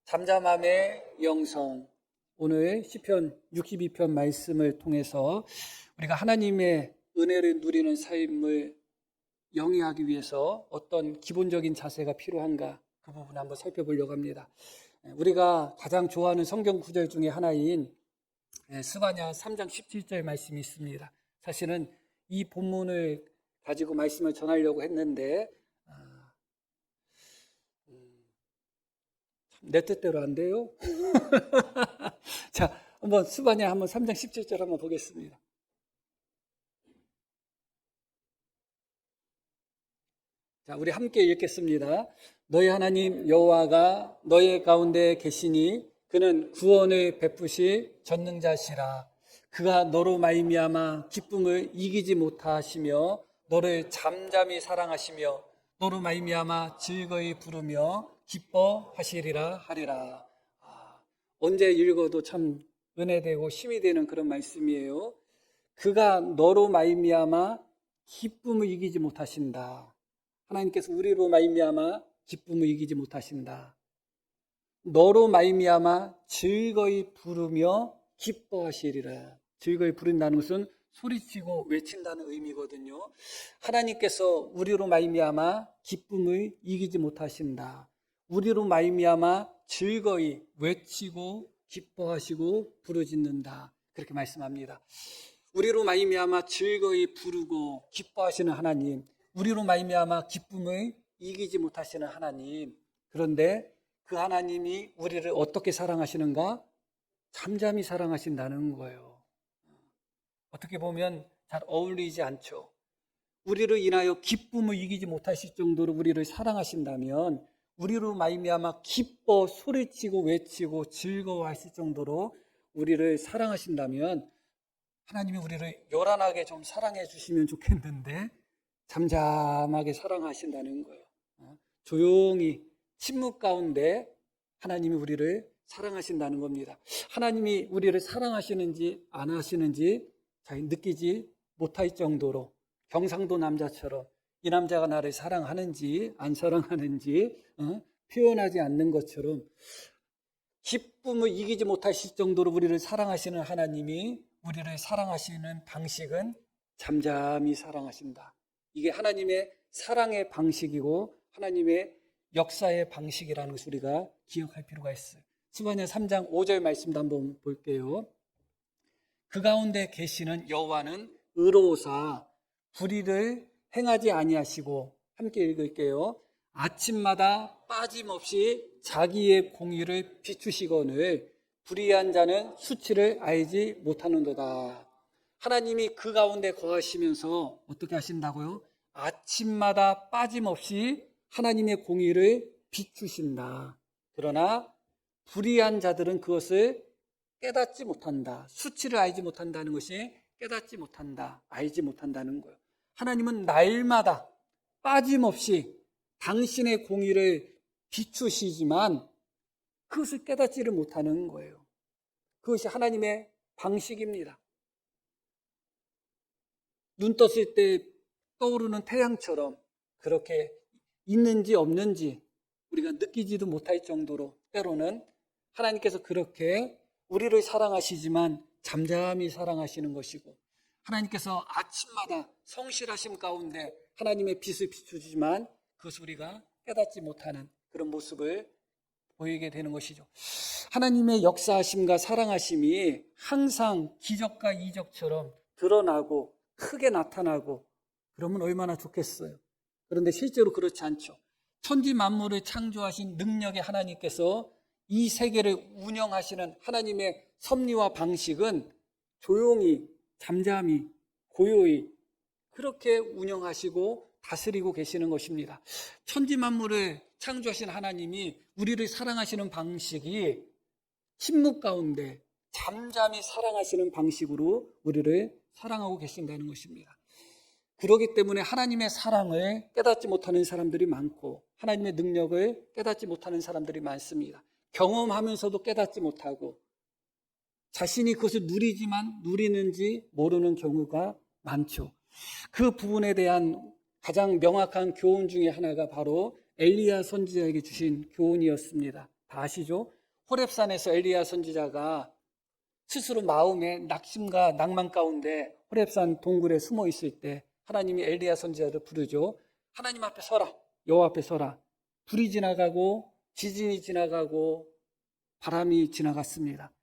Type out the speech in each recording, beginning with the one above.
잠잠함의 영성. 오늘 시편 62편 말씀을 통해서 우리가 하나님의 은혜를 누리는 삶을 영위하기 위해서 어떤 기본적인 자세가 필요한가, 그 부분 한번 살펴보려고 합니다. 우리가 가장 좋아하는 성경 구절 중에 하나인 스바냐 3장 17절 말씀이 있습니다. 사실은 이 본문을 가지고 말씀을 전하려고 했는데 내 뜻대로 안 돼요. 자, 한번 스바냐 3장 17절 한번 보겠습니다. 자, 우리 함께 읽겠습니다. 너희 하나님 여호와가 너희 가운데 계시니 그는 구원을 베푸실 전능자시라. 그가 너로 말미암아 기쁨을 이기지 못하시며 너를 잠잠히 사랑하시며 너로 말미암아 즐거이 부르며 기뻐하시리라 하리라. 언제 읽어도 참 은혜되고 힘이 되는 그런 말씀이에요. 그가 너로 말미암아 기쁨을 이기지 못하신다. 하나님께서 우리로 말미암아 기쁨을 이기지 못하신다. 너로 말미암아 즐거이 부르며 기뻐하시리라. 즐거이 부른다는 것은 소리치고 외친다는 의미거든요. 하나님께서 우리로 말미암아 기쁨을 이기지 못하신다. 우리로 말미암아 즐거이 외치고 기뻐하시고 부르짖는다. 그렇게 말씀합니다. 우리로 말미암아 즐거이 부르고 기뻐하시는 하나님, 우리로 말미암아 기쁨을 이기지 못하시는 하나님. 그런데 그 하나님이 우리를 어떻게 사랑하시는가? 잠잠히 사랑하신다는 거예요. 어떻게 보면 잘 어울리지 않죠. 우리를 인하여 기쁨을 이기지 못하실 정도로 우리를 사랑하신다면, 우리로 말미암아 기뻐 소리치고 외치고 즐거워하실 정도로 우리를 사랑하신다면, 하나님이 우리를 요란하게 좀 사랑해 주시면 좋겠는데 잠잠하게 사랑하신다는 거예요. 조용히 침묵 가운데 하나님이 우리를 사랑하신다는 겁니다. 하나님이 우리를 사랑하시는지 안 하시는지 잘 느끼지 못할 정도로, 경상도 남자처럼 이 남자가 나를 사랑하는지 안 사랑하는지 표현하지 않는 것처럼 기쁨을 이기지 못하실 정도로 우리를 사랑하시는 하나님이 우리를 사랑하시는 방식은 잠잠히 사랑하신다. 이게 하나님의 사랑의 방식이고 하나님의 역사의 방식이라는 것을 우리가 기억할 필요가 있어요. 스바냐 3장 5절 말씀도 한번 볼게요. 그 가운데 계시는 여호와는 의로우사 불의를 행하지 아니하시고, 함께 읽을게요. 아침마다 빠짐없이 자기의 공의를 비추시거늘 불의한 자는 수치를 알지 못하는도다. 하나님이 그 가운데 거하시면서 어떻게 하신다고요? 아침마다 빠짐없이 하나님의 공의를 비추신다. 그러나 불의한 자들은 그것을 깨닫지 못한다. 수치를 알지 못한다는 것이 깨닫지 못한다, 알지 못한다는 거예요. 하나님은 날마다 빠짐없이 당신의 공의를 비추시지만 그것을 깨닫지를 못하는 거예요. 그것이 하나님의 방식입니다. 눈 떴을 때 떠오르는 태양처럼 그렇게 있는지 없는지 우리가 느끼지도 못할 정도로 때로는 하나님께서 그렇게 우리를 사랑하시지만 잠잠히 사랑하시는 것이고, 하나님께서 아침마다 성실하심 가운데 하나님의 빛을 비추지만 그것을 우리가 깨닫지 못하는 그런 모습을 보이게 되는 것이죠. 하나님의 역사하심과 사랑하심이 항상 기적과 이적처럼 드러나고 크게 나타나고 그러면 얼마나 좋겠어요. 그런데 실제로 그렇지 않죠. 천지 만물을 창조하신 능력의 하나님께서 이 세계를 운영하시는 하나님의 섭리와 방식은 조용히 잠잠히 고요히 그렇게 운영하시고 다스리고 계시는 것입니다. 천지 만물을 창조하신 하나님이 우리를 사랑하시는 방식이 침묵 가운데 잠잠히 사랑하시는 방식으로 우리를 사랑하고 계신다는 것입니다. 그렇기 때문에 하나님의 사랑을 깨닫지 못하는 사람들이 많고 하나님의 능력을 깨닫지 못하는 사람들이 많습니다. 경험하면서도 깨닫지 못하고 자신이 그것을 누리지만 누리는지 모르는 경우가 많죠. 그 부분에 대한 가장 명확한 교훈 중에 하나가 바로 엘리야 선지자에게 주신 교훈이었습니다. 다 아시죠? 호렙산에서 엘리야 선지자가 스스로 마음의 낙심과 낭만 가운데 호렙산 동굴에 숨어 있을 때 하나님이 엘리야 선지자를 부르죠. 하나님 앞에 서라. 여호와 앞에 서라. 불이 지나가고 지진이 지나가고 바람이 지나갔습니다.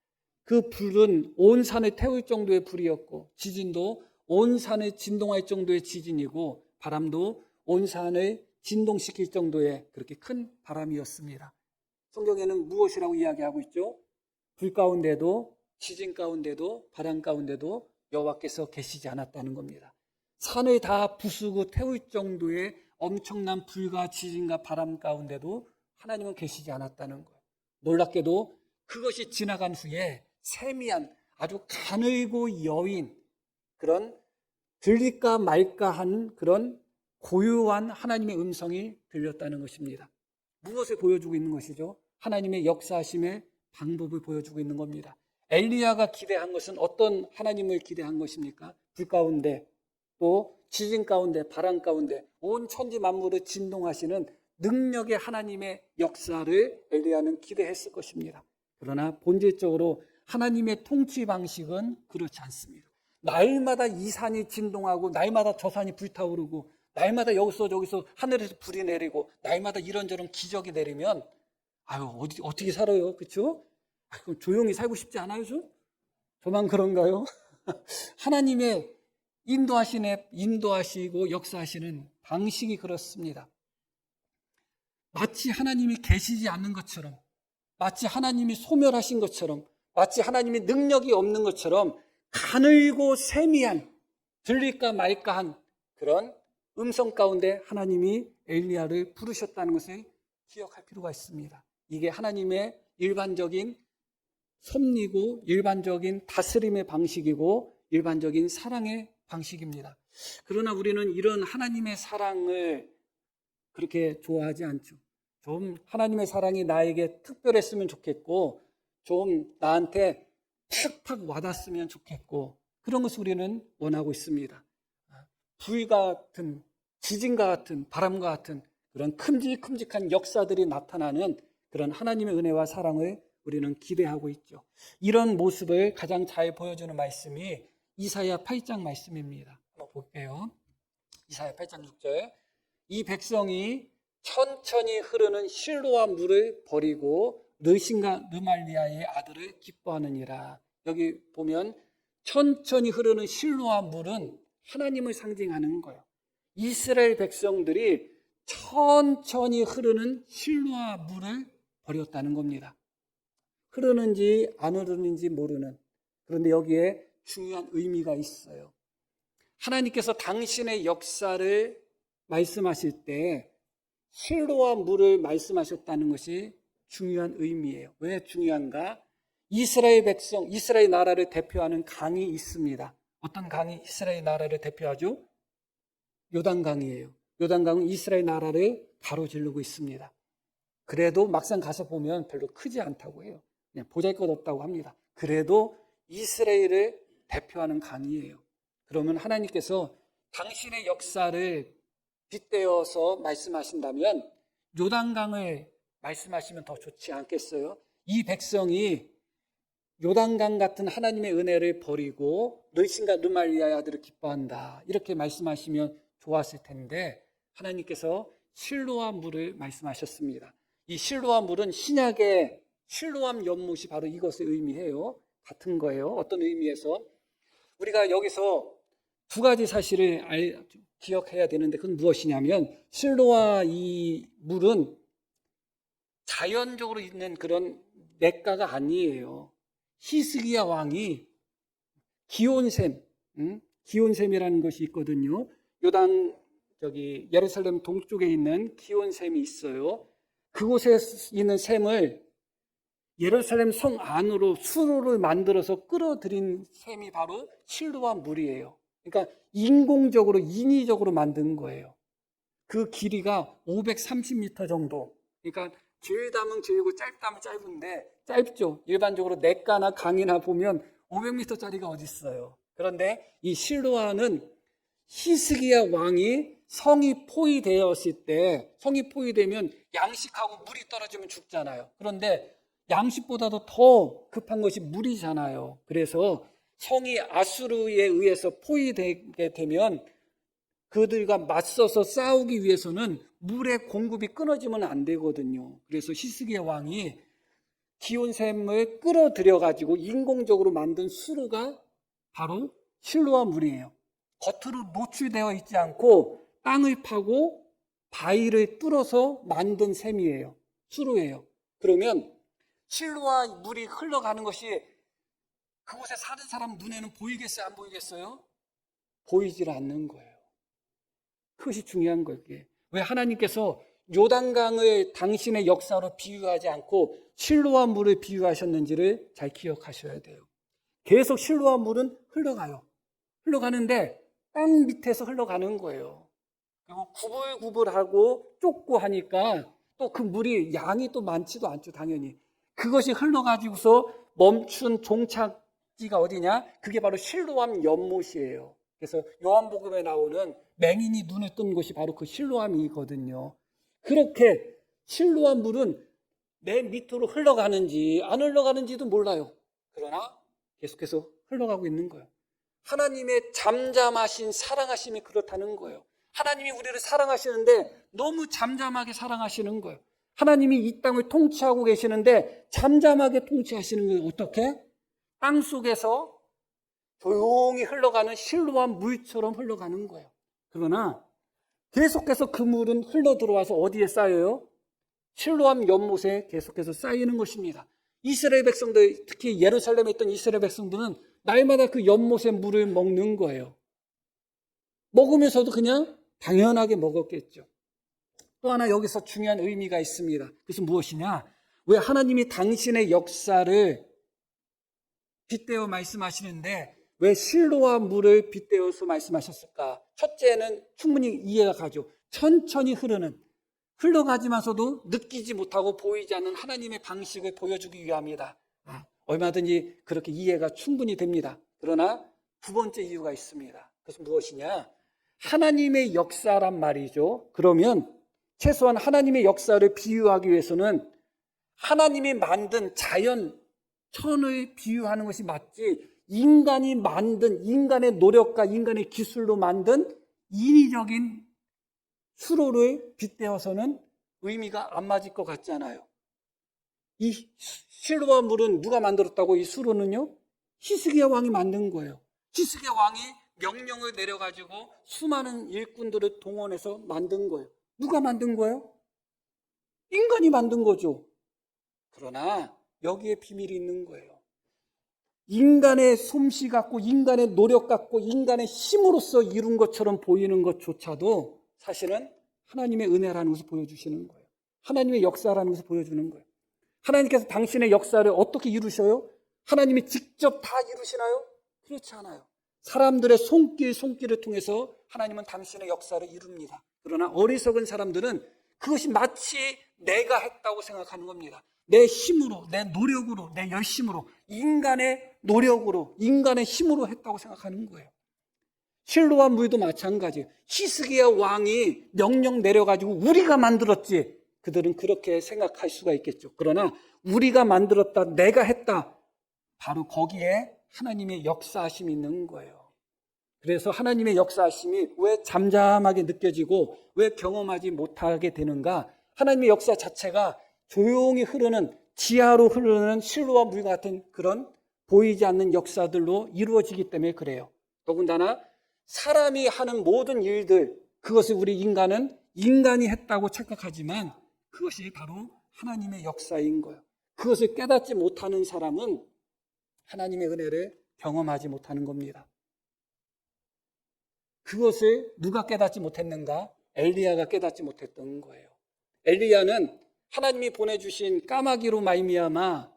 그 불은 온 산을 태울 정도의 불이었고, 지진도 온 산을 진동할 정도의 지진이고, 바람도 온 산을 진동시킬 정도의 그렇게 큰 바람이었습니다. 성경에는 무엇이라고 이야기하고 있죠? 불 가운데도, 지진 가운데도, 바람 가운데도 여호와께서 계시지 않았다는 겁니다. 산을 다 부수고 태울 정도의 엄청난 불과 지진과 바람 가운데도 하나님은 계시지 않았다는 거예요. 놀랍게도 그것이 지나간 후에 세미한 아주 가늘고 여윈 그런 들릴까 말까 한 그런 고요한 하나님의 음성이 들렸다는 것입니다. 무엇을 보여주고 있는 것이죠? 하나님의 역사하심의 방법을 보여주고 있는 겁니다. 엘리야가 기대한 것은 어떤 하나님을 기대한 것입니까? 불 가운데 또 지진 가운데 바람 가운데 온 천지 만물을 진동하시는 능력의 하나님의 역사를 엘리야는 기대했을 것입니다. 그러나 본질적으로 하나님의 통치 방식은 그렇지 않습니다. 날마다 이 산이 진동하고 날마다 저 산이 불타오르고 날마다 여기서 저기서 하늘에서 불이 내리고 날마다 이런저런 기적이 내리면 어떻게 살아요? 그렇죠? 그럼 조용히 살고 싶지 않아요? 저만 그런가요? 하나님의 인도하시고 역사하시는 방식이 그렇습니다. 마치 하나님이 계시지 않는 것처럼, 마치 하나님이 소멸하신 것처럼, 마치 하나님이 능력이 없는 것처럼 가늘고 세미한, 들릴까 말까 한 그런 음성 가운데 하나님이 엘리야를 부르셨다는 것을 기억할 필요가 있습니다. 이게 하나님의 일반적인 섭리고 일반적인 다스림의 방식이고 일반적인 사랑의 방식입니다. 그러나 우리는 이런 하나님의 사랑을 그렇게 좋아하지 않죠. 좀 하나님의 사랑이 나에게 특별했으면 좋겠고 좀 나한테 팍팍 와닿았으면 좋겠고 그런 것을 우리는 원하고 있습니다. 불과 같은 지진과 같은 바람과 같은 그런 큼직큼직한 역사들이 나타나는 그런 하나님의 은혜와 사랑을 우리는 기대하고 있죠. 이런 모습을 가장 잘 보여주는 말씀이 이사야 8장 말씀입니다. 한번 볼게요. 이사야 8장 6절. 이 백성이 천천히 흐르는 실로암 물을 버리고 르신과 르말리아의 아들을 기뻐하느니라. 여기 보면 천천히 흐르는 실로암 물은 하나님을 상징하는 거예요. 이스라엘 백성들이 천천히 흐르는 실로암 물을 버렸다는 겁니다. 흐르는지 안 흐르는지 모르는, 그런데 여기에 중요한 의미가 있어요. 하나님께서 당신의 역사를 말씀하실 때 실로암 물을 말씀하셨다는 것이 중요한 의미예요. 왜 중요한가? 이스라엘 백성, 이스라엘 나라를 대표하는 강이 있습니다. 어떤 강이 이스라엘 나라를 대표하죠? 요단강이에요. 요단강은 이스라엘 나라를 가로지르고 있습니다. 그래도 막상 가서 보면 별로 크지 않다고 해요. 그냥 보잘것없다고 합니다. 그래도 이스라엘을 대표하는 강이에요. 그러면 하나님께서 당신의 역사를 빗대어서 말씀하신다면 요단강을 말씀하시면 더 좋지 않겠어요? 이 백성이 요단강 같은 하나님의 은혜를 버리고 르신과 르말리아의 아들을 기뻐한다 이렇게 말씀하시면 좋았을 텐데 하나님께서 실로암 물을 말씀하셨습니다. 이 실로암 물은 신약의 실로암 연못이 바로 이것을 의미해요. 같은 거예요. 어떤 의미에서 우리가 여기서 두 가지 사실을 기억해야 되는데 그건 무엇이냐면 실로암 이 물은 자연적으로 있는 그런 냇가가 아니에요. 히스기야 왕이 기온샘이라는 것이 있거든요. 요단 예루살렘 동쪽에 있는 기온샘이 있어요. 그곳에 있는 샘을 예루살렘 성 안으로 수로를 만들어서 끌어들인 샘이 바로 실로암 물이에요. 그러니까 인공적으로 인위적으로 만든 거예요. 그 길이가 530m 정도. 그러니까 길다면 길고 짧다면 짧은데 짧죠. 일반적으로 냇가나 강이나 보면 500m짜리가 어디 있어요. 그런데 이 실로암은 히스기야 왕이 성이 포위되었을 때, 성이 포위되면 양식하고 물이 떨어지면 죽잖아요. 그런데 양식보다도 더 급한 것이 물이잖아요. 그래서 성이 아수르에 의해서 포위되게 되면 그들과 맞서서 싸우기 위해서는 물의 공급이 끊어지면 안 되거든요. 그래서 히스기야 왕이 기온샘을 끌어들여 가지고 인공적으로 만든 수로가 바로 실로암 물이에요. 겉으로 노출되어 있지 않고 땅을 파고 바위를 뚫어서 만든 샘이에요. 수로예요. 그러면 실로암 물이 흘러가는 것이 그곳에 사는 사람 눈에는 보이겠어요? 안 보이겠어요? 보이질 않는 거예요. 그것이 중요한 거예요. 왜 하나님께서 요단강을 당신의 역사로 비유하지 않고 실로암 물을 비유하셨는지를 잘 기억하셔야 돼요. 계속 실로암 물은 흘러가요. 흘러가는데 땅 밑에서 흘러가는 거예요. 그리고 구불구불하고 좁고 하니까 또 그 물이 양이 또 많지도 않죠, 당연히. 그것이 흘러가지고서 멈춘 종착지가 어디냐? 그게 바로 실로암 연못이에요. 그래서 요한복음에 나오는 맹인이 눈을 뜬 곳이 바로 그 실로암이거든요. 그렇게 실로암 물은 내 밑으로 흘러가는지 안 흘러가는지도 몰라요. 그러나 계속해서 흘러가고 있는 거예요. 하나님의 잠잠하신 사랑하심이 그렇다는 거예요. 하나님이 우리를 사랑하시는데 너무 잠잠하게 사랑하시는 거예요. 하나님이 이 땅을 통치하고 계시는데 잠잠하게 통치하시는 거예요. 어떻게? 땅 속에서 조용히 흘러가는 실로암 물처럼 흘러가는 거예요. 그러나 계속해서 그 물은 흘러 들어와서 어디에 쌓여요? 실로암 연못에 계속해서 쌓이는 것입니다. 이스라엘 백성들, 특히 예루살렘에 있던 이스라엘 백성들은 날마다 그 연못의 물을 먹는 거예요. 먹으면서도 그냥 당연하게 먹었겠죠. 또 하나 여기서 중요한 의미가 있습니다. 그것은 무엇이냐? 왜 하나님이 당신의 역사를 빗대어 말씀하시는데 왜 실로암 물을 빗대어서 말씀하셨을까? 첫째는 충분히 이해가 가죠. 천천히 흘러가지만서도 느끼지 못하고 보이지 않는 하나님의 방식을 보여주기 위함이다. 얼마든지 그렇게 이해가 충분히 됩니다. 그러나 두 번째 이유가 있습니다. 그것은 무엇이냐? 하나님의 역사란 말이죠. 그러면 최소한 하나님의 역사를 비유하기 위해서는 하나님이 만든 자연, 천을 비유하는 것이 맞지, 인간이 만든, 인간의 노력과 인간의 기술로 만든 인위적인 수로를 빗대어서는 의미가 안 맞을 것 같잖아요. 이 실로암 물은 누가 만들었다고? 이 수로는요? 히스기야 왕이 만든 거예요. 히스기야 왕이 명령을 내려가지고 수많은 일꾼들을 동원해서 만든 거예요. 누가 만든 거예요? 인간이 만든 거죠. 그러나 여기에 비밀이 있는 거예요. 인간의 솜씨 같고 인간의 노력 같고 인간의 힘으로써 이룬 것처럼 보이는 것조차도 사실은 하나님의 은혜라는 것을 보여주시는 거예요. 하나님의 역사라는 것을 보여주는 거예요. 하나님께서 당신의 역사를 어떻게 이루셔요? 하나님이 직접 다 이루시나요? 그렇지 않아요. 사람들의 손길을 통해서 하나님은 당신의 역사를 이룹니다. 그러나 어리석은 사람들은 그것이 마치 내가 했다고 생각하는 겁니다. 내 힘으로, 내 노력으로, 내 열심으로, 인간의 노력으로, 인간의 힘으로 했다고 생각하는 거예요. 실로암 물도 마찬가지예요. 히스기야 왕이 명령 내려가지고 우리가 만들었지. 그들은 그렇게 생각할 수가 있겠죠. 그러나 우리가 만들었다, 내가 했다. 바로 거기에 하나님의 역사하심이 있는 거예요. 그래서 하나님의 역사하심이 왜 잠잠하게 느껴지고 왜 경험하지 못하게 되는가? 하나님의 역사 자체가 조용히 흐르는, 지하로 흐르는 실로암 물 같은 그런 보이지 않는 역사들로 이루어지기 때문에 그래요. 더군다나 사람이 하는 모든 일들, 그것을 우리 인간이 했다고 착각하지만 그것이 바로 하나님의 역사인 거예요. 그것을 깨닫지 못하는 사람은 하나님의 은혜를 경험하지 못하는 겁니다. 그것을 누가 깨닫지 못했는가? 엘리야가 깨닫지 못했던 거예요. 엘리야는 하나님이 보내주신 까마귀로 말미암아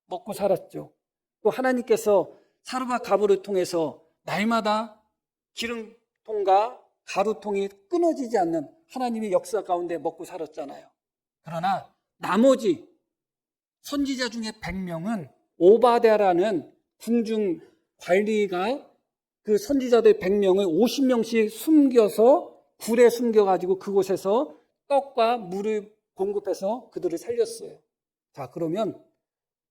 먹고 살았죠. 또 하나님께서 사르밧 가부를 통해서 날마다 기름통과 가루통이 끊어지지 않는 하나님의 역사 가운데 먹고 살았잖아요. 그러나 나머지 선지자 중에 100명은 오바댜라는 궁중 관리가 그 선지자들 100명을 50명씩 숨겨서 굴에 숨겨가지고 그곳에서 떡과 물을 공급해서 그들을 살렸어요. 자, 그러면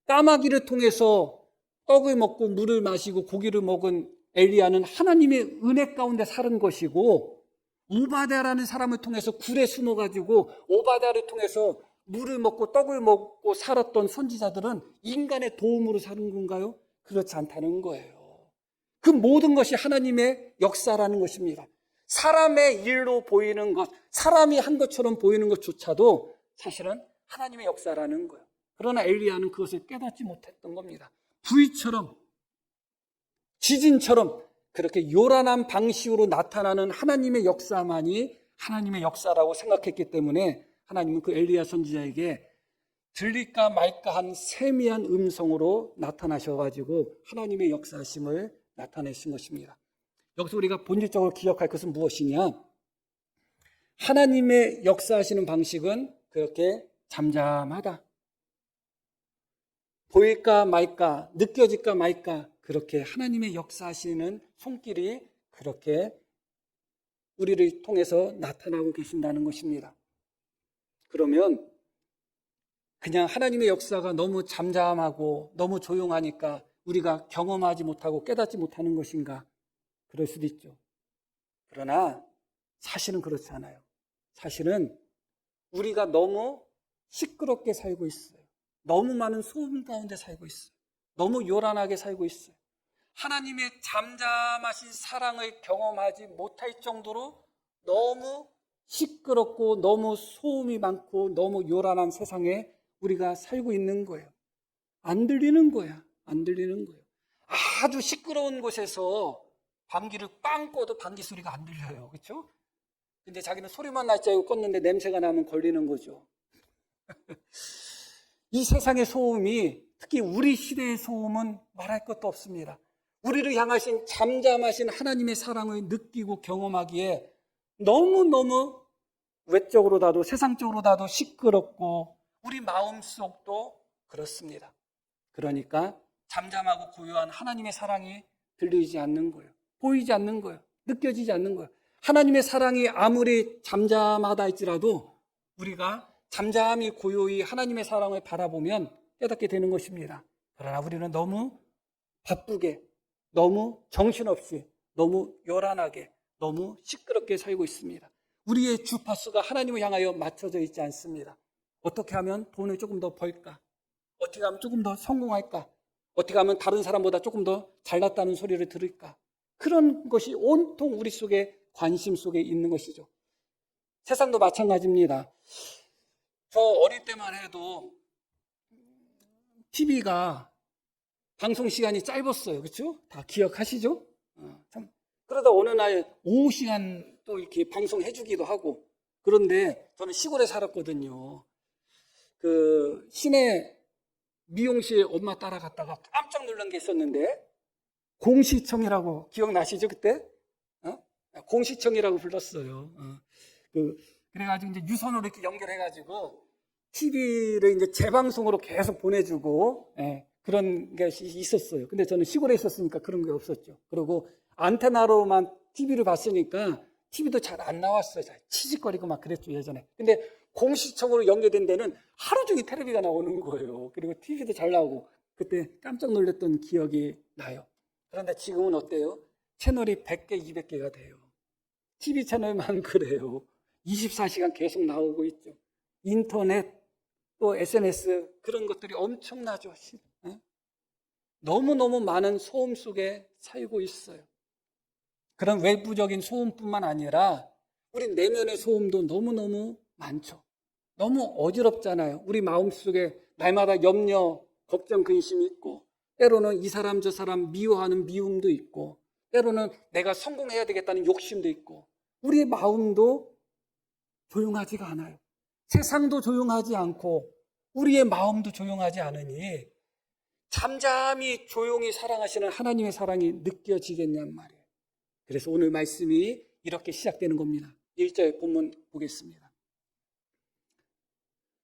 까마귀를 통해서 떡을 먹고 물을 마시고 고기를 먹은 엘리야는 하나님의 은혜 가운데 사는 것이고, 오바댜라는 사람을 통해서 굴에 숨어가지고 오바댜를 통해서 물을 먹고 떡을 먹고 살았던 선지자들은 인간의 도움으로 사는 건가요? 그렇지 않다는 거예요. 그 모든 것이 하나님의 역사라는 것입니다. 사람의 일로 보이는 것, 사람이 한 것처럼 보이는 것조차도 사실은 하나님의 역사라는 거예요. 그러나 엘리야는 그것을 깨닫지 못했던 겁니다. 불처럼, 지진처럼 그렇게 요란한 방식으로 나타나는 하나님의 역사만이 하나님의 역사라고 생각했기 때문에 하나님은 그 엘리야 선지자에게 들릴까 말까 한 세미한 음성으로 나타나셔가지고 하나님의 역사심을 나타내신 것입니다. 여기서 우리가 본질적으로 기억할 것은 무엇이냐? 하나님의 역사하시는 방식은 그렇게 잠잠하다. 보일까 말까, 느껴질까 말까, 그렇게 하나님의 역사하시는 손길이 그렇게 우리를 통해서 나타나고 계신다는 것입니다. 그러면 그냥 하나님의 역사가 너무 잠잠하고 너무 조용하니까 우리가 경험하지 못하고 깨닫지 못하는 것인가? 그럴 수도 있죠. 그러나 사실은 그렇지 않아요. 사실은 우리가 너무 시끄럽게 살고 있어요. 너무 많은 소음 가운데 살고 있어요. 너무 요란하게 살고 있어요. 하나님의 잠잠하신 사랑을 경험하지 못할 정도로 너무 시끄럽고 너무 소음이 많고 너무 요란한 세상에 우리가 살고 있는 거예요. 안 들리는 거야. 안 들리는 거예요. 아주 시끄러운 곳에서 방귀를 빵 꿔도 방귀 소리가 안 들려요. 그렇죠? 근데 자기는 소리만 날 줄 알고 껐는데 냄새가 나면 걸리는 거죠. 이 세상의 소음이, 특히 우리 시대의 소음은 말할 것도 없습니다. 우리를 향하신 잠잠하신 하나님의 사랑을 느끼고 경험하기에 너무너무 외적으로다도 세상적으로다도 시끄럽고 우리 마음속도 그렇습니다. 그러니까 잠잠하고 고요한 하나님의 사랑이 들리지 않는 거예요. 보이지 않는 거예요. 느껴지지 않는 거예요. 하나님의 사랑이 아무리 잠잠하다 할지라도 우리가 잠잠히 고요히 하나님의 사랑을 바라보면 깨닫게 되는 것입니다. 그러나 우리는 너무 바쁘게, 너무 정신없이, 너무 요란하게, 너무 시끄럽게 살고 있습니다. 우리의 주파수가 하나님을 향하여 맞춰져 있지 않습니다. 어떻게 하면 돈을 조금 더 벌까? 어떻게 하면 조금 더 성공할까? 어떻게 하면 다른 사람보다 조금 더 잘났다는 소리를 들을까? 그런 것이 온통 우리 속에 관심 속에 있는 것이죠. 세상도 마찬가지입니다. 저 어릴 때만 해도 TV가 방송 시간이 짧았어요. 그렇죠? 다 기억하시죠? 참. 그러다 어느 날 오후 시간 또 이렇게 방송해 주기도 하고. 그런데 저는 시골에 살았거든요. 그 시내 미용실 엄마 따라갔다가 깜짝 놀란 게 있었는데, 공시청이라고 기억나시죠? 그때? 공시청이라고 불렀어요. 그래가지고 이제 유선으로 이렇게 연결해가지고 TV를 이제 재방송으로 계속 보내주고, 그런 게 있었어요. 근데 저는 시골에 있었으니까 그런 게 없었죠. 그리고 안테나로만 TV를 봤으니까 TV도 잘 안 나왔어요. 잘 치직거리고 막 그랬죠, 예전에. 근데 공시청으로 연결된 데는 하루 종일 텔레비가 나오는 거예요. 그리고 TV도 잘 나오고, 그때 깜짝 놀랐던 기억이 나요. 그런데 지금은 어때요? 채널이 100개, 200개가 돼요. TV 채널만 그래요. 24시간 계속 나오고 있죠. 인터넷, 또 SNS, 그런 것들이 엄청나죠. 너무너무 많은 소음 속에 살고 있어요. 그런 외부적인 소음뿐만 아니라 우리 내면의 소음도 너무너무 많죠. 너무 어지럽잖아요. 우리 마음속에 날마다 염려, 걱정, 근심이 있고, 때로는 이 사람 저 사람 미워하는 미움도 있고, 때로는 내가 성공해야 되겠다는 욕심도 있고, 우리의 마음도 조용하지가 않아요. 세상도 조용하지 않고 우리의 마음도 조용하지 않으니 잠잠히 조용히 사랑하시는 하나님의 사랑이 느껴지겠냔 말이에요. 그래서 오늘 말씀이 이렇게 시작되는 겁니다. 1절 본문 보겠습니다.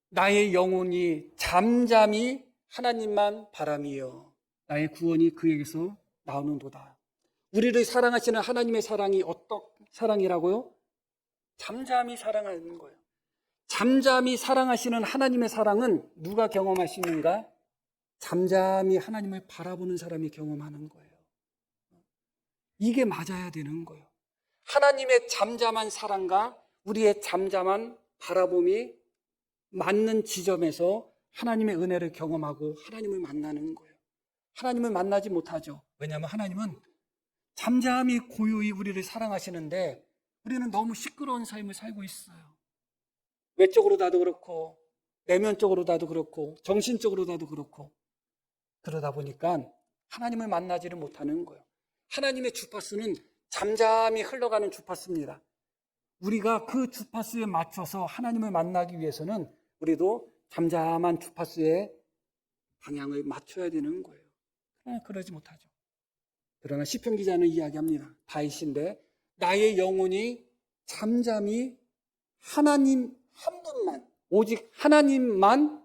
나의 영혼이 잠잠히 하나님만 바라며 나의 구원이 그에게서 나오는도다. 우리를 사랑하시는 하나님의 사랑이 어떤 사랑이라고요? 잠잠히 사랑하는 거예요. 잠잠히 사랑하시는 하나님의 사랑은 누가 경험할 수 있는가? 잠잠히 하나님을 바라보는 사람이 경험하는 거예요. 이게 맞아야 되는 거예요. 하나님의 잠잠한 사랑과 우리의 잠잠한 바라봄이 맞는 지점에서 하나님의 은혜를 경험하고 하나님을 만나는 거예요. 하나님을 만나지 못하죠. 왜냐하면 하나님은 잠잠히 고요히 우리를 사랑하시는데 우리는 너무 시끄러운 삶을 살고 있어요. 외적으로 나도 그렇고 내면적으로 나도 그렇고 정신적으로 나도 그렇고 그러다 보니까 하나님을 만나지를 못하는 거예요. 하나님의 주파수는 잠잠히 흘러가는 주파수입니다. 우리가 그 주파수에 맞춰서 하나님을 만나기 위해서는 우리도 잠잠한 주파수의 방향을 맞춰야 되는 거예요. 그러나 그러지 못하죠. 그러나 시편 기자는 이야기합니다. 다윗인데 나의 영혼이 잠잠히 하나님 한 분만, 오직 하나님만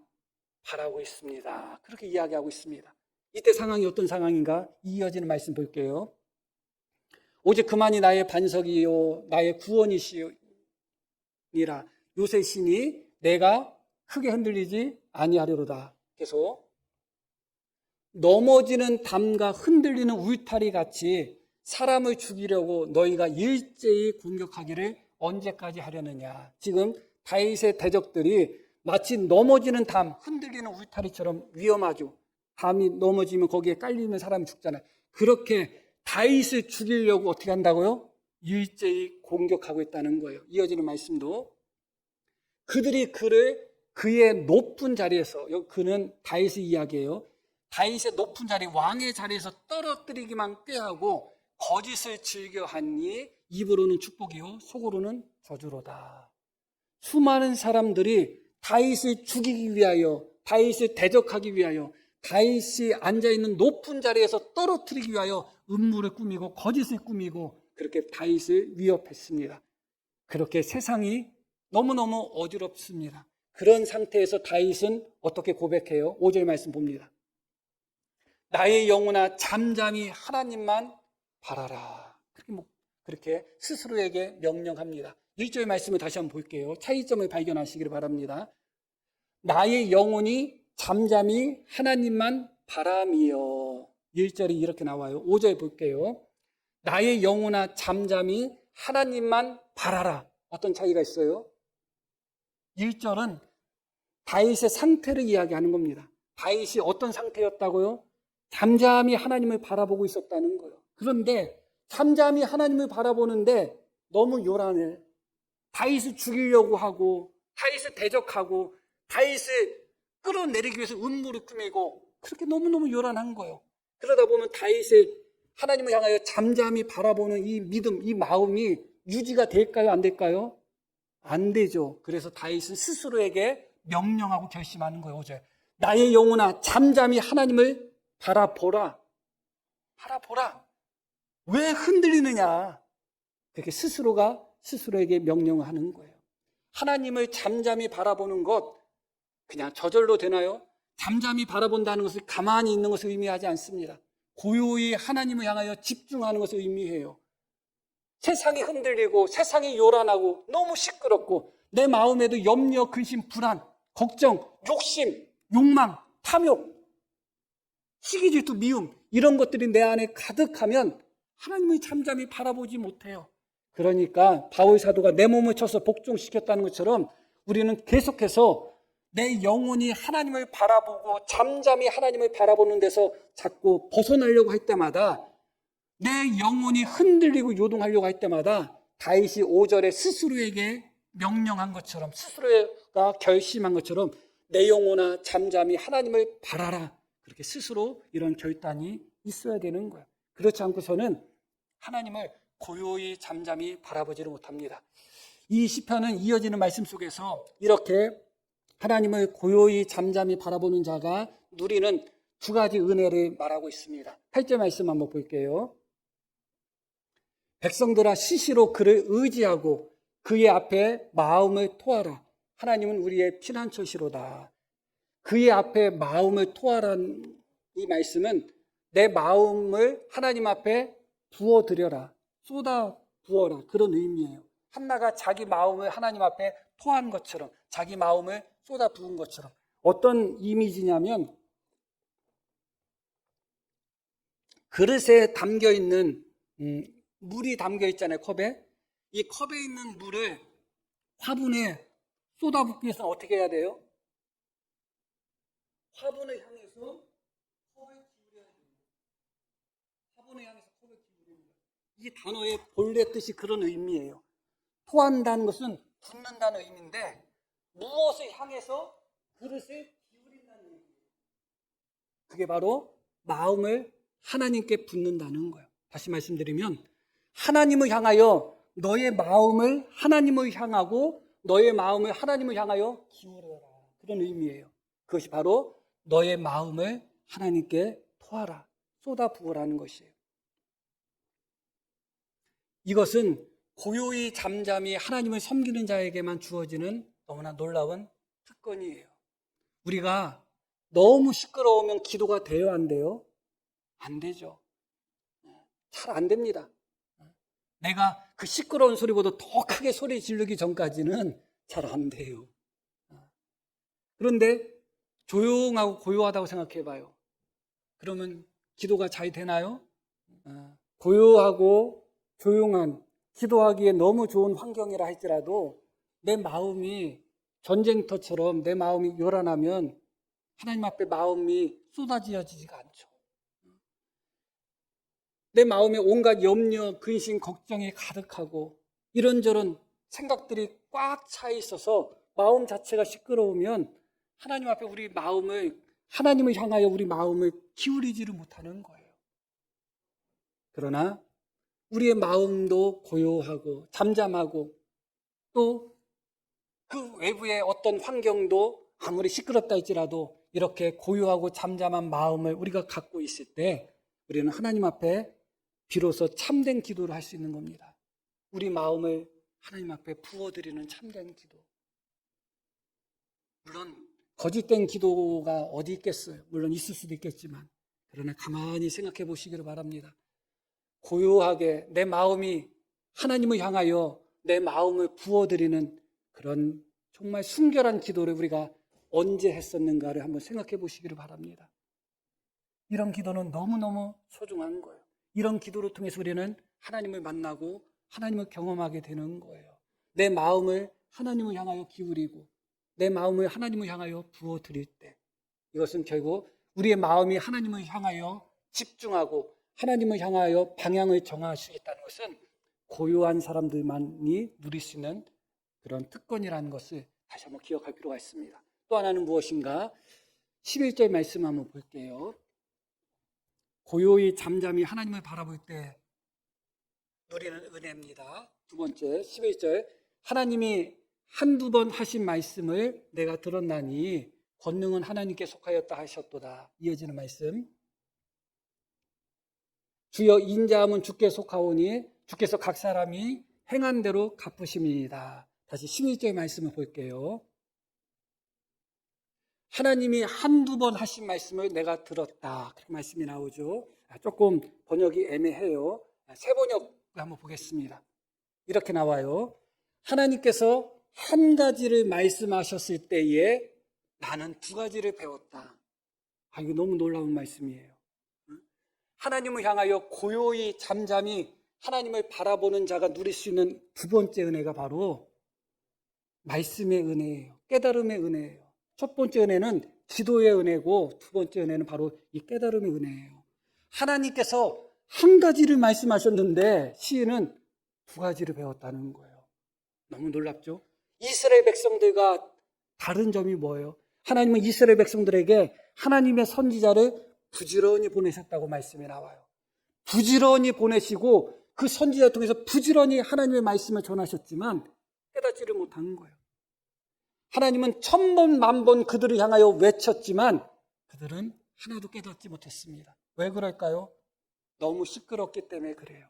바라고 있습니다. 그렇게 이야기하고 있습니다. 이때 상황이 어떤 상황인가? 이어지는 말씀 볼게요. 오직 그만이 나의 반석이요 나의 구원이시니라. 요새 신이 내가 크게 흔들리지 아니하리로다. 계속 넘어지는 담과 흔들리는 울타리 같이 사람을 죽이려고 너희가 일제히 공격하기를 언제까지 하려느냐. 지금 다윗의 대적들이 마치 넘어지는 담, 흔들리는 울타리처럼 위험하죠. 담이 넘어지면 거기에 깔리면 사람이 죽잖아요. 그렇게 다윗을 죽이려고 어떻게 한다고요? 일제히 공격하고 있다는 거예요. 이어지는 말씀도 그들이 그를 그의 높은 자리에서, 그는 다윗의 이야기예요. 다윗의 높은 자리, 왕의 자리에서 떨어뜨리기만 꾀하고 거짓을 즐겨하니 입으로는 축복이요 속으로는 저주로다. 수많은 사람들이 다윗을 죽이기 위하여, 다윗을 대적하기 위하여, 다윗이 앉아있는 높은 자리에서 떨어뜨리기 위하여 음모를 꾸미고 거짓을 꾸미고 그렇게 다윗을 위협했습니다. 그렇게 세상이 너무너무 어지럽습니다. 그런 상태에서 다윗은 어떻게 고백해요? 5절 말씀 봅니다. 나의 영혼아 잠잠히 하나님만 바라라. 그렇게 스스로에게 명령합니다. 1절 말씀을 다시 한번 볼게요. 차이점을 발견하시기를 바랍니다. 나의 영혼이 잠잠히 하나님만 바람이여. 1절이 이렇게 나와요. 5절 볼게요. 나의 영혼아 잠잠히 하나님만 바라라. 어떤 차이가 있어요? 1절은 다윗의 상태를 이야기하는 겁니다. 다윗이 어떤 상태였다고요? 잠잠히 하나님을 바라보고 있었다는 거예요. 그런데 잠잠히 하나님을 바라보는데 너무 요란해. 다윗을 죽이려고 하고 다윗을 대적하고 다윗을 끌어내리기 위해서 음모를 꾸미고 그렇게 너무너무 요란한 거예요. 그러다 보면 다윗의 하나님을 향하여 잠잠히 바라보는 이 믿음, 이 마음이 유지가 될까요? 안 될까요? 안 되죠. 그래서 다윗은 스스로에게 명령하고 결심하는 거예요. 5절. 나의 영혼아 잠잠히 하나님을 바라보라. 바라보라. 왜 흔들리느냐? 그렇게 스스로가 스스로에게 명령하는 거예요. 하나님을 잠잠히 바라보는 것 그냥 저절로 되나요? 잠잠히 바라본다는 것을 가만히 있는 것을 의미하지 않습니다. 고요히 하나님을 향하여 집중하는 것을 의미해요. 세상이 흔들리고 세상이 요란하고 너무 시끄럽고 내 마음에도 염려, 근심, 불안, 걱정, 욕심, 욕망, 탐욕, 시기, 질투, 미움 이런 것들이 내 안에 가득하면 하나님을 잠잠히 바라보지 못해요. 그러니까 바울 사도가 내 몸을 쳐서 복종시켰다는 것처럼 우리는 계속해서 내 영혼이 하나님을 바라보고 잠잠히 하나님을 바라보는 데서 자꾸 벗어나려고 할 때마다 내 영혼이 흔들리고 요동하려고 할 때마다 다윗이 5절에 스스로에게 명령한 것처럼 스스로가 결심한 것처럼 내 영혼아 잠잠히 하나님을 바라라. 그렇게 스스로 이런 결단이 있어야 되는 거야. 그렇지 않고서는 하나님을 고요히 잠잠히 바라보지를 못합니다. 이 시편은 이어지는 말씀 속에서 이렇게 하나님을 고요히 잠잠히 바라보는 자가 누리는 두 가지 은혜를 말하고 있습니다. 8절 말씀 한번 볼게요. 백성들아 시시로 그를 의지하고 그의 앞에 마음을 토하라. 하나님은 우리의 피난처시로다. 그의 앞에 마음을 토하라는 이 말씀은 내 마음을 하나님 앞에 부어드려라. 쏟아 부어라. 그런 의미예요. 한나가 자기 마음을 하나님 앞에 토한 것처럼, 자기 마음을 쏟아 부은 것처럼. 어떤 이미지냐면 그릇에 담겨 있는 물이 담겨 있잖아요. 컵에. 이 컵에 있는 물을 화분에 쏟아붓기 위해서는 어떻게 해야 돼요? 화분을 향해서 컵을 기울여야 됩니다. 화분을 향해서 컵을 기울이는 거예요. 이 단어의 본래 뜻이 그런 의미예요. 토한다는 것은 붓는다는 의미인데 무엇을 향해서 그릇을 기울인다는 의미예요. 그게 바로 마음을 하나님께 붓는다는 거예요. 다시 말씀드리면 하나님을 향하여 너의 마음을 하나님을 향하고 너의 마음을 하나님을 향하여 기울여라. 그런 의미예요. 그것이 바로 너의 마음을 하나님께 토하라, 쏟아부으라는 것이에요. 이것은 고요히 잠잠히 하나님을 섬기는 자에게만 주어지는 너무나 놀라운 특권이에요. 우리가 너무 시끄러우면 기도가 돼요, 안 돼요? 안 되죠. 잘 안 됩니다. 내가 그 시끄러운 소리보다 더 크게 소리 지르기 전까지는 잘 안 돼요. 그런데 조용하고 고요하다고 생각해 봐요. 그러면 기도가 잘 되나요? 고요하고 조용한, 기도하기에 너무 좋은 환경이라 할지라도 내 마음이 전쟁터처럼 내 마음이 요란하면 하나님 앞에 마음이 쏟아지지가 않죠. 내 마음에 온갖 염려, 근심, 걱정이 가득하고 이런저런 생각들이 꽉 차 있어서 마음 자체가 시끄러우면 하나님 앞에 우리 마음을, 하나님을 향하여 우리 마음을 기울이지를 못하는 거예요. 그러나 우리의 마음도 고요하고 잠잠하고 또 그 외부의 어떤 환경도 아무리 시끄럽다 할지라도 이렇게 고요하고 잠잠한 마음을 우리가 갖고 있을 때 우리는 하나님 앞에 비로소 참된 기도를 할 수 있는 겁니다. 우리 마음을 하나님 앞에 부어드리는 참된 기도. 물론 거짓된 기도가 어디 있겠어요. 물론 있을 수도 있겠지만 그러나 가만히 생각해 보시기를 바랍니다. 고요하게 내 마음이 하나님을 향하여 내 마음을 부어드리는 그런 정말 순결한 기도를 우리가 언제 했었는가를 한번 생각해 보시기를 바랍니다. 이런 기도는 너무너무 소중한 거예요. 이런 기도를 통해서 우리는 하나님을 만나고 하나님을 경험하게 되는 거예요. 내 마음을 하나님을 향하여 기울이고 내 마음을 하나님을 향하여 부어드릴 때 이것은 결국 우리의 마음이 하나님을 향하여 집중하고 하나님을 향하여 방향을 정할 수 있다는 것은 고요한 사람들만이 누릴 수 있는 그런 특권이라는 것을 다시 한번 기억할 필요가 있습니다. 또 하나는 무엇인가? 11절 말씀 한번 볼게요. 고요히 잠잠히 하나님을 바라볼 때 누리는 은혜입니다. 두 번째 11절 하나님이 한두 번 하신 말씀을 내가 들었나니 권능은 하나님께 속하였다 하셨도다. 이어지는 말씀. 주여 인자함은 주께 속하오니 주께서 각 사람이 행한 대로 갚으심이니이다. 다시 11절 말씀을 볼게요. 하나님이 한두 번 하신 말씀을 내가 들었다. 그렇게 말씀이 나오죠. 조금 번역이 애매해요. 새 번역을 한번 보겠습니다. 이렇게 나와요. 하나님께서 한 가지를 말씀하셨을 때에 나는 두 가지를 배웠다. 이거 너무 놀라운 말씀이에요. 하나님을 향하여 고요히 잠잠히 하나님을 바라보는 자가 누릴 수 있는 두 번째 은혜가 바로 말씀의 은혜예요. 깨달음의 은혜예요. 첫 번째 은혜는 기도의 은혜고 두 번째 은혜는 바로 이 깨달음의 은혜예요. 하나님께서 한 가지를 말씀하셨는데 시인은 두 가지를 배웠다는 거예요. 너무 놀랍죠? 이스라엘 백성들과 다른 점이 뭐예요? 하나님은 이스라엘 백성들에게 하나님의 선지자를 부지런히 보내셨다고 말씀이 나와요. 부지런히 보내시고 그 선지자를 통해서 부지런히 하나님의 말씀을 전하셨지만 깨닫지를 못한 거예요. 하나님은 1000번, 10,000번 그들을 향하여 외쳤지만 그들은 하나도 깨닫지 못했습니다. 왜 그럴까요? 너무 시끄럽기 때문에 그래요.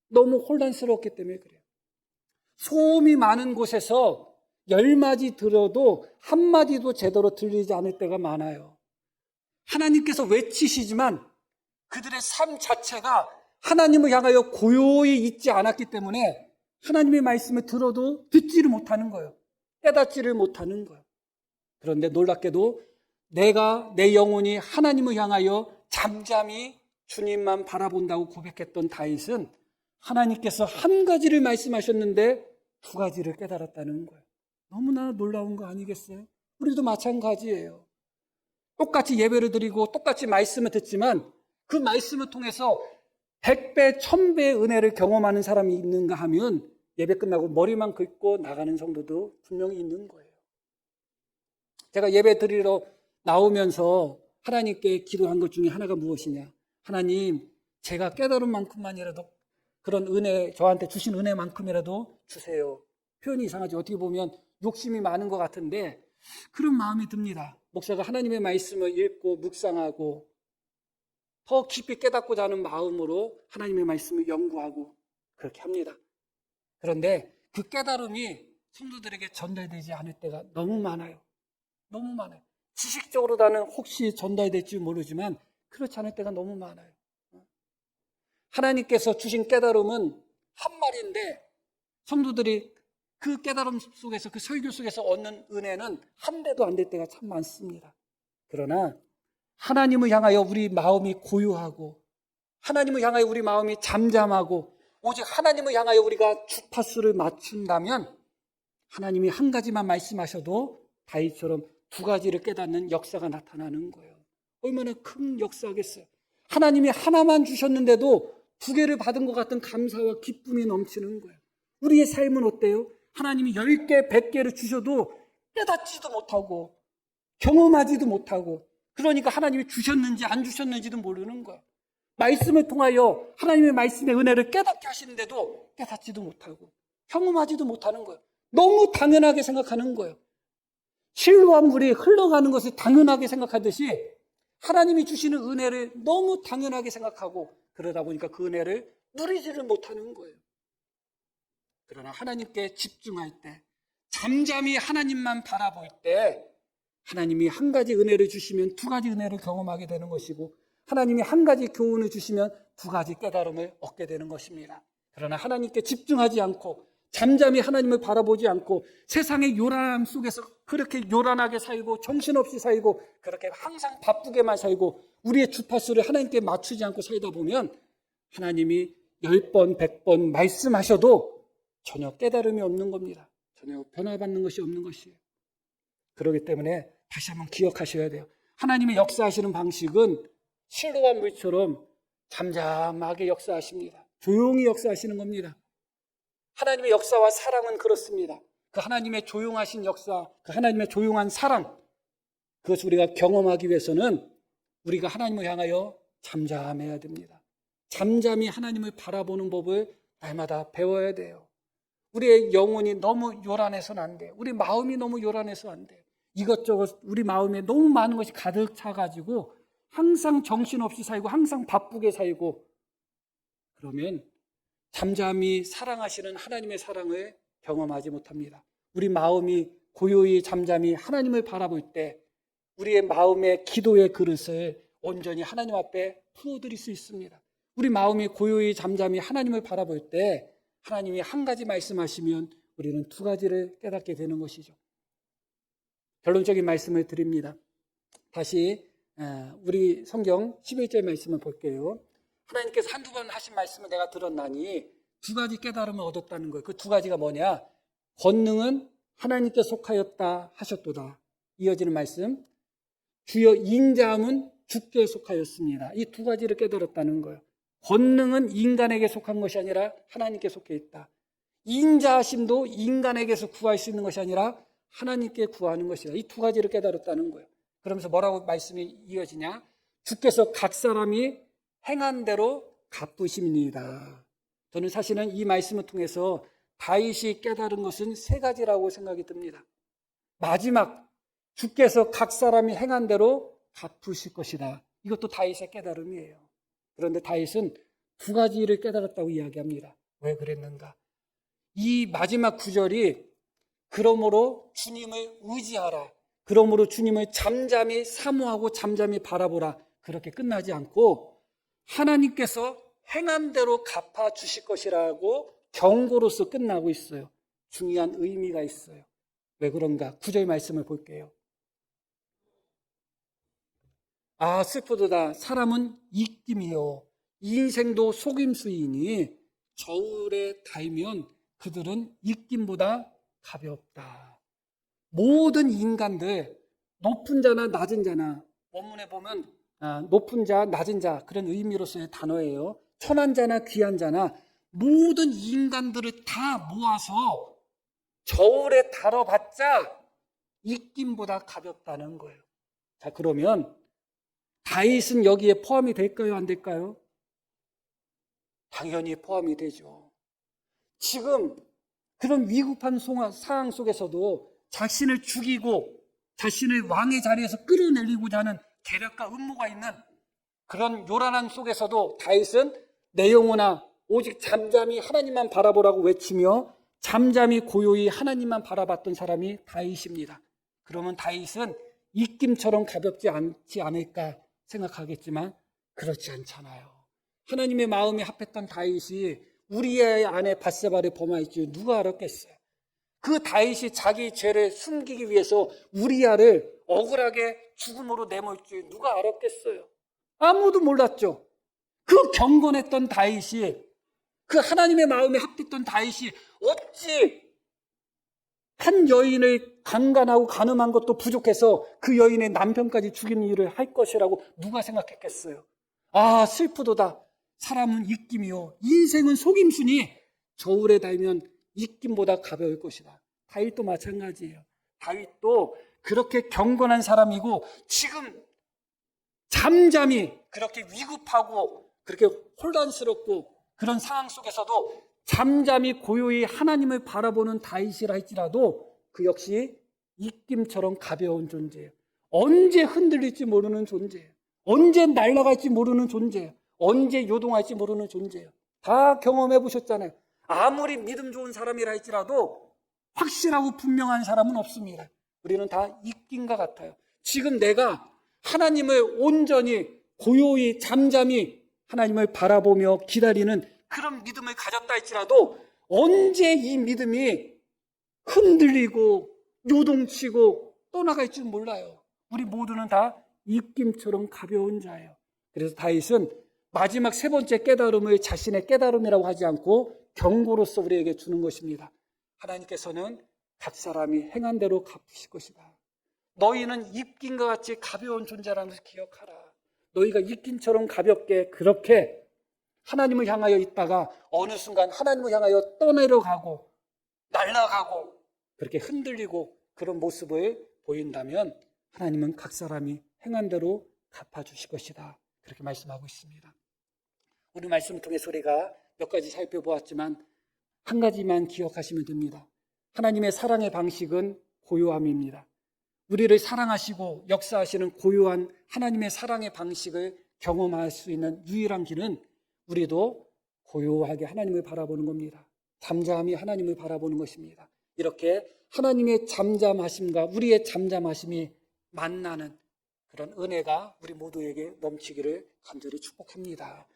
너무 혼란스럽기 때문에 그래요. 소음이 많은 곳에서 10마디 들어도 한마디도 제대로 들리지 않을 때가 많아요. 하나님께서 외치시지만 그들의 삶 자체가 하나님을 향하여 고요히 있지 않았기 때문에 하나님의 말씀을 들어도 듣지를 못하는 거예요. 깨닫지를 못하는 거예요. 그런데 놀랍게도 내가 내 영혼이 하나님을 향하여 잠잠히 주님만 바라본다고 고백했던 다윗은 하나님께서 한 가지를 말씀하셨는데 두 가지를 깨달았다는 거예요. 너무나 놀라운 거 아니겠어요? 우리도 마찬가지예요. 똑같이 예배를 드리고 똑같이 말씀을 듣지만 그 말씀을 통해서 100배, 1000배의 은혜를 경험하는 사람이 있는가 하면 예배 끝나고 머리만 긁고 나가는 성도도 분명히 있는 거예요. 제가 예배 드리러 나오면서 하나님께 기도한 것 중에 하나가 무엇이냐? 하나님, 제가 깨달은 만큼만이라도 그런 은혜, 저한테 주신 은혜만큼이라도 주세요. 표현이 이상하지. 어떻게 보면 욕심이 많은 것 같은데 그런 마음이 듭니다. 목사가 하나님의 말씀을 읽고 묵상하고 더 깊이 깨닫고자 하는 마음으로 하나님의 말씀을 연구하고 그렇게 합니다. 그런데 그 깨달음이 성도들에게 전달되지 않을 때가 너무 많아요. 너무 많아요. 지식적으로다는 혹시 전달될지 모르지만 그렇지 않을 때가 너무 많아요. 하나님께서 주신 깨달음은 한 말인데 성도들이 그 깨달음 속에서, 그 설교 속에서 얻는 은혜는 한 대도 안 될 때가 참 많습니다. 그러나 하나님을 향하여 우리 마음이 고요하고 하나님을 향하여 우리 마음이 잠잠하고 오직 하나님을 향하여 우리가 주파수를 맞춘다면 하나님이 한 가지만 말씀하셔도 다윗처럼 두 가지를 깨닫는 역사가 나타나는 거예요. 얼마나 큰 역사겠어요. 하나님이 하나만 주셨는데도 두 개를 받은 것 같은 감사와 기쁨이 넘치는 거예요. 우리의 삶은 어때요? 하나님이 10개, 100개를 주셔도 깨닫지도 못하고 경험하지도 못하고 그러니까 하나님이 주셨는지 안 주셨는지도 모르는 거예요. 말씀을 통하여 하나님의 말씀의 은혜를 깨닫게 하시는데도 깨닫지도 못하고 경험하지도 못하는 거예요. 너무 당연하게 생각하는 거예요. 실로한 물이 흘러가는 것을 당연하게 생각하듯이 하나님이 주시는 은혜를 너무 당연하게 생각하고 그러다 보니까 그 은혜를 누리지를 못하는 거예요. 그러나 하나님께 집중할 때, 잠잠히 하나님만 바라볼 때 하나님이 한 가지 은혜를 주시면 두 가지 은혜를 경험하게 되는 것이고 하나님이 한 가지 교훈을 주시면 두 가지 깨달음을 얻게 되는 것입니다. 그러나 하나님께 집중하지 않고 잠잠히 하나님을 바라보지 않고 세상의 요란함 속에서 그렇게 요란하게 살고 정신없이 살고 그렇게 항상 바쁘게만 살고 우리의 주파수를 하나님께 맞추지 않고 살다 보면 하나님이 10번, 100번 말씀하셔도 전혀 깨달음이 없는 겁니다. 전혀 변화받는 것이 없는 것이에요. 그렇기 때문에 다시 한번 기억하셔야 돼요. 하나님의 역사하시는 방식은 실로한 물처럼 잠잠하게 역사하십니다. 조용히 역사하시는 겁니다. 하나님의 역사와 사랑은 그렇습니다. 그 하나님의 조용하신 역사, 그 하나님의 조용한 사랑, 그것을 우리가 경험하기 위해서는 우리가 하나님을 향하여 잠잠해야 됩니다. 잠잠히 하나님을 바라보는 법을 날마다 배워야 돼요. 우리의 영혼이 너무 요란해서는 안 돼요. 우리 마음이 너무 요란해서는 안 돼요. 이것저것 우리 마음에 너무 많은 것이 가득 차가지고 항상 정신없이 살고 항상 바쁘게 살고 그러면 잠잠히 사랑하시는 하나님의 사랑을 경험하지 못합니다. 우리 마음이 고요히 잠잠히 하나님을 바라볼 때 우리의 마음의 기도의 그릇을 온전히 하나님 앞에 풀어드릴 수 있습니다. 우리 마음이 고요히 잠잠히 하나님을 바라볼 때 하나님이 한 가지 말씀하시면 우리는 두 가지를 깨닫게 되는 것이죠. 결론적인 말씀을 드립니다. 다시 우리 성경 11절 말씀을 볼게요. 하나님께서 한두 번 하신 말씀을 내가 들었나니 두 가지 깨달음을 얻었다는 거예요. 그 두 가지가 뭐냐? 권능은 하나님께 속하였다 하셨도다. 이어지는 말씀. 주여 인자함은 주께 속하였습니다. 이 두 가지를 깨달았다는 거예요. 권능은 인간에게 속한 것이 아니라 하나님께 속해 있다. 인자하심도 인간에게서 구할 수 있는 것이 아니라 하나님께 구하는 것이다. 이 두 가지를 깨달았다는 거예요. 그러면서 뭐라고 말씀이 이어지냐? 주께서 각 사람이 행한 대로 갚으심이니이다. 저는 사실은 이 말씀을 통해서 다윗이 깨달은 것은 세 가지라고 생각이 듭니다. 마지막 주께서 각 사람이 행한 대로 갚으실 것이다. 이것도 다윗의 깨달음이에요. 그런데 다윗은 두 가지를 깨달았다고 이야기합니다. 왜 그랬는가? 이 마지막 구절이 그러므로 주님을 의지하라. 그러므로 주님을 잠잠히 사모하고 잠잠히 바라보라. 그렇게 끝나지 않고 하나님께서 행한 대로 갚아주실 것이라고 경고로서 끝나고 있어요. 중요한 의미가 있어요. 왜 그런가? 9절 말씀을 볼게요. 아, 슬프도다. 사람은 입김이요. 인생도 속임수이니 저울에 달면 그들은 입김보다 가볍다. 모든 인간들, 높은 자나 낮은 자나, 원문에 보면 높은 자, 낮은 자, 그런 의미로서의 단어예요. 천한 자나 귀한 자나 모든 인간들을 다 모아서 저울에 달아봤자 입김보다 가볍다는 거예요. 자, 그러면 다윗은 여기에 포함이 될까요? 안 될까요? 당연히 포함이 되죠. 지금 그런 위급한 상황 속에서도 자신을 죽이고 자신을 왕의 자리에서 끌어내리고자 하는 계략과 음모가 있는 그런 요란한 속에서도 다윗은 내 영혼아 오직 잠잠히 하나님만 바라보라고 외치며 잠잠히 고요히 하나님만 바라봤던 사람이 다윗입니다. 그러면 다윗은 입김처럼 가볍지 않지 않을까 생각하겠지만 그렇지 않잖아요. 하나님의 마음에 합했던 다윗이 우리의 아내 밧세바를 범하였지 누가 알았겠어요. 그 다윗이 자기 죄를 숨기기 위해서 우리아를 억울하게 죽음으로 내몰지 누가 알았겠어요. 아무도 몰랐죠. 그 경건했던 다윗이, 그 하나님의 마음에 합했던 다윗이 어찌 한 여인을 강간하고 간음한 것도 부족해서 그 여인의 남편까지 죽이는 일을 할 것이라고 누가 생각했겠어요. 아, 슬프도다. 사람은 입김이요 인생은 속임수니 저울에 달면 입김보다 가벼울 것이다. 다윗도 마찬가지예요. 다윗도 그렇게 경건한 사람이고 지금 잠잠히 그렇게 위급하고 그렇게 혼란스럽고 그런 상황 속에서도 잠잠히 고요히 하나님을 바라보는 다윗이라 할지라도 그 역시 입김처럼 가벼운 존재예요. 언제 흔들릴지 모르는 존재예요. 언제 날아갈지 모르는 존재예요. 언제 요동할지 모르는 존재예요. 다 경험해 보셨잖아요. 아무리 믿음 좋은 사람이라 할지라도 확실하고 분명한 사람은 없습니다. 우리는 다 입김과 같아요. 지금 내가 하나님을 온전히 고요히 잠잠히 하나님을 바라보며 기다리는 그런 믿음을 가졌다 할지라도 언제 이 믿음이 흔들리고 요동치고 떠나갈지 몰라요. 우리 모두는 다 입김처럼 가벼운 자예요. 그래서 다윗은 마지막 세 번째 깨달음을 자신의 깨달음이라고 하지 않고 경고로서 우리에게 주는 것입니다. 하나님께서는 각 사람이 행한 대로 갚으실 것이다. 너희는 입김과 같이 가벼운 존재라는 것을 기억하라. 너희가 입김처럼 가볍게 그렇게 하나님을 향하여 있다가 어느 순간 하나님을 향하여 떠내려가고 날아가고 그렇게 흔들리고 그런 모습을 보인다면 하나님은 각 사람이 행한 대로 갚아주실 것이다. 그렇게 말씀하고 있습니다. 우리 말씀을 통해서 우리가 몇 가지 살펴보았지만 한 가지만 기억하시면 됩니다. 하나님의 사랑의 방식은 고요함입니다. 우리를 사랑하시고 역사하시는 고요한 하나님의 사랑의 방식을 경험할 수 있는 유일한 길은 우리도 고요하게 하나님을 바라보는 겁니다. 잠잠히 하나님을 바라보는 것입니다. 이렇게 하나님의 잠잠하심과 우리의 잠잠하심이 만나는 그런 은혜가 우리 모두에게 넘치기를 간절히 축복합니다.